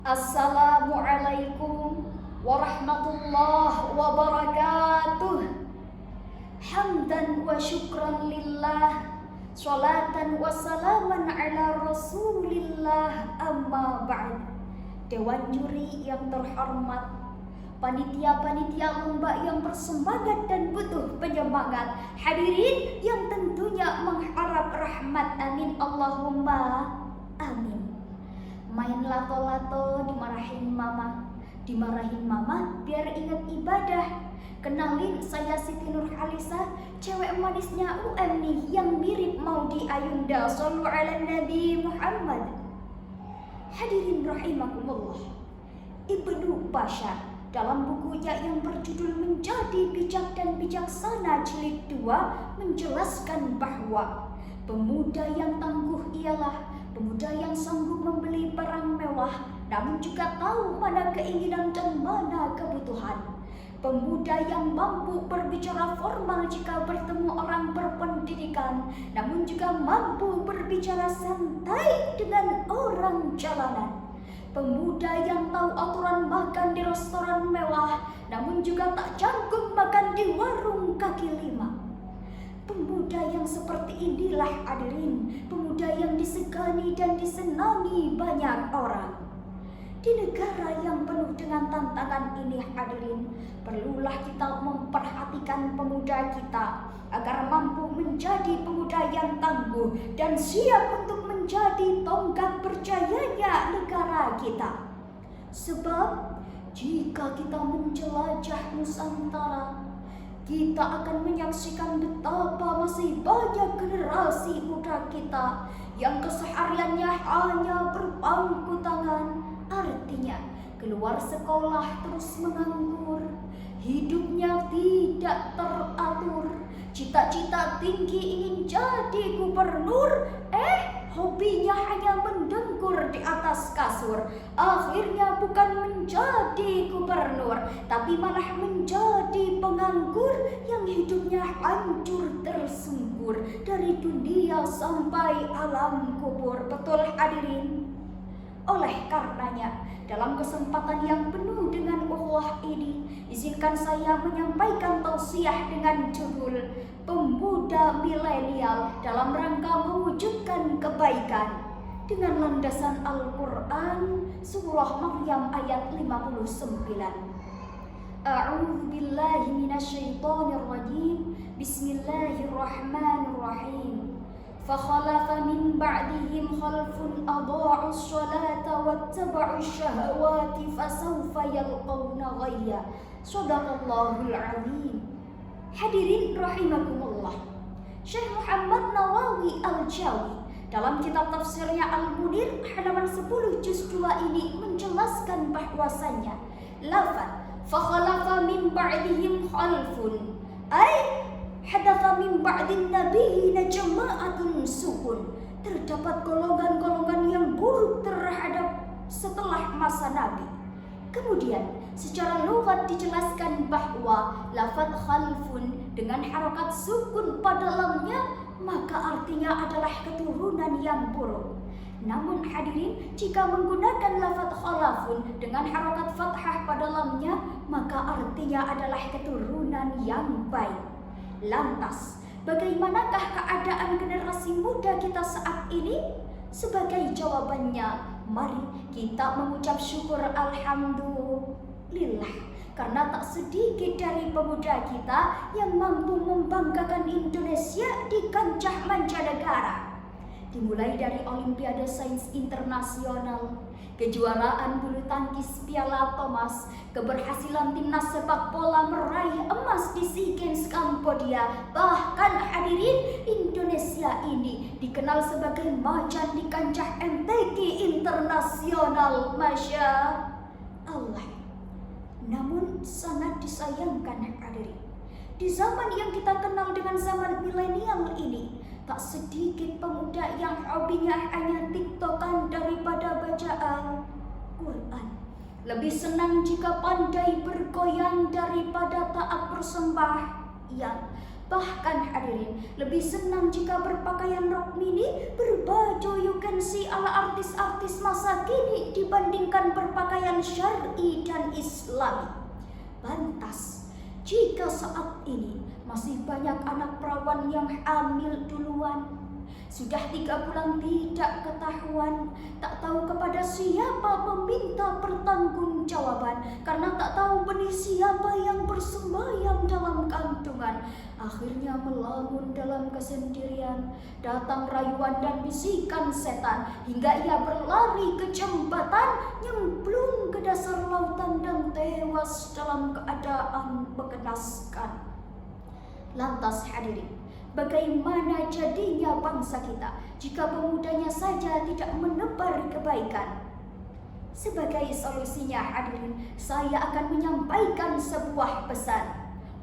Assalamualaikum warahmatullahi wabarakatuh. Hamdan wa syukran lillah, salatan wa salaman ala rasulillah, amma ba'd. Dewan juri yang terhormat, panitia-panitia lomba yang bersemangat dan butuh penyemangat, hadirin yang tentunya mengharap rahmat, amin Allahumma amin. Main lato-lato dimarahin mama biar ingat ibadah. Kenalin, saya Siti Nurhalisa, cewek manisnya UM nih yang mirip mau di Ayunda. Shallu ala Nabi Muhammad. Hadirin rahimakumullah, Ibnu Bashar dalam bukunya yang berjudul Menjadi Bijak dan Bijaksana jilid 2 menjelaskan bahwa pemuda yang tangguh ialah pemuda yang sanggup membeli barang mewah, namun juga tahu mana keinginan dan mana kebutuhan. Pemuda yang mampu berbicara formal jika bertemu orang berpendidikan, namun juga mampu berbicara santai dengan orang jalanan. Pemuda yang tahu aturan makan di restoran mewah, namun juga tak canggung makan di warung kaki lima. Pemuda yang seperti inilah hadirin, pemuda yang disegani dan disenangi banyak orang. Di negara yang penuh dengan tantangan ini hadirin, perlulah kita memperhatikan pemuda kita agar mampu menjadi pemuda yang tangguh dan siap untuk menjadi tonggak berjayanya negara kita. Sebab jika kita menjelajah Nusantara, kita akan menyaksikan betapa masih banyak generasi muda kita yang kesehariannya hanya berpangku tangan. Artinya, keluar sekolah terus menganggur, hidupnya tidak teratur, cita-cita tinggi ingin jadi gubernur, hobinya hanya mendengkur di atas kasur. Akhirnya bukan menjadi gubernur, tapi malah menjadi penganggur yang hidupnya hancur tersungkur dari dunia sampai alam kubur. Betul hadirin? Oleh karenanya, dalam kesempatan yang penuh dengan ukhuwah ini, izinkan saya menyampaikan tausiah dengan judul Pemuda Milenial dalam rangka mewujudkan kebaikan dengan landasan Al-Quran Surah Maryam ayat 59. A'udzu billahi minasyaitonir rajim. Bismillahirrahmanirrahim. فَخَلَفَ مِنْ بَعْدِهِمْ خَلْفٌ أَضَاعُوا الصَّلَاةَ وَاتَّبَعُوا الشَّهَوَاتِ فَسَوْفَ يَلْقَوْنَ غَيًّا. Shadaqallahul Azim. Hadirin rahimakumullah, Syekh Muhammad Nawawi Al-Jawi dalam kitab tafsirnya Al-Munir halaman 10 juz 2 ini menjelaskan bahwasannya lafaz فَخَلَفَ مِنْ بَعْدِهِمْ خَلْفٌ hadatha min ba'din nabiyina jama'atun su'un. Terdapat golongan-golongan yang buruk terhadap setelah masa Nabi. Kemudian secara lughat dijelaskan bahwa lafaz khalfun dengan harokat sukun pada lamnya maka artinya adalah keturunan yang buruk. Namun hadirin, jika menggunakan lafaz khalafun dengan harokat fathah pada lamnya maka artinya adalah keturunan yang baik. Lantas, bagaimanakah keadaan generasi muda kita saat ini? Sebagai jawabannya, mari kita mengucap syukur alhamdulillah, karena tak sedikit dari pemuda kita yang mampu membanggakan Indonesia di kancah mancanegara. Dimulai dari Olimpiade Sains Internasional, kejuaraan bulu tangkis Piala Thomas, keberhasilan timnas sepak bola meraih emas di SEA Games Kambodia, bahkan hadirin Indonesia ini dikenal sebagai macan di kancah MTQ internasional, Masya Allah. Namun sangat disayangkan hadirin, di zaman yang kita kenal dengan zaman milenial ini, tak sedikit pemuda yang hobinya hanya tiktokan daripada baca Al-Quran. Lebih senang jika pandai bergoyang daripada taat bersembahyang. Bahkan hadirin, lebih senang jika berpakaian rok mini, berbaju you can see ala artis-artis masa kini dibandingkan berpakaian syar'i dan islami. Pantas jika saat ini masih banyak anak perawan yang hamil duluan, sudah 3 bulan tidak ketahuan, tak tahu kepada siapa meminta pertanggungjawaban, karena tak tahu benih siapa yang bersembayang dalam kandungan. Akhirnya melamun dalam kesendirian, datang rayuan dan bisikan setan, hingga ia berlari ke jembatan, nyemplung ke dasar lautan dan tewas dalam keadaan mengenaskan. Lantas hadirin, bagaimana jadinya bangsa kita jika pemudanya saja tidak menebar kebaikan? Sebagai solusinya hadirin, saya akan menyampaikan sebuah pesan.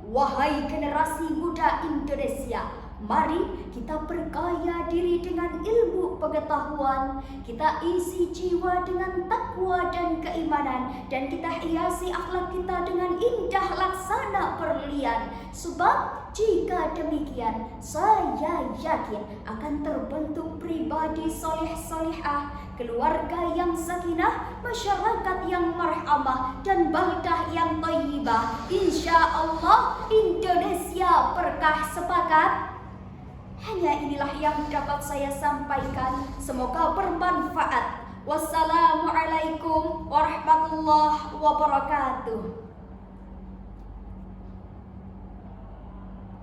Wahai generasi muda Indonesia, mari kita perkaya diri dengan ilmu pengetahuan, kita isi jiwa dengan takwa dan keimanan, dan kita hiasi akhlak kita dengan indah laksana berlian. Sebab jika demikian, saya yakin akan terbentuk pribadi soleh-solehah, keluarga yang sakinah, masyarakat yang marhamah, dan baldah yang thayyibah. Insya Allah Indonesia berkah. Sepakat? Hanya inilah yang dapat saya sampaikan. Semoga bermanfaat. Wassalamualaikum warahmatullahi wabarakatuh.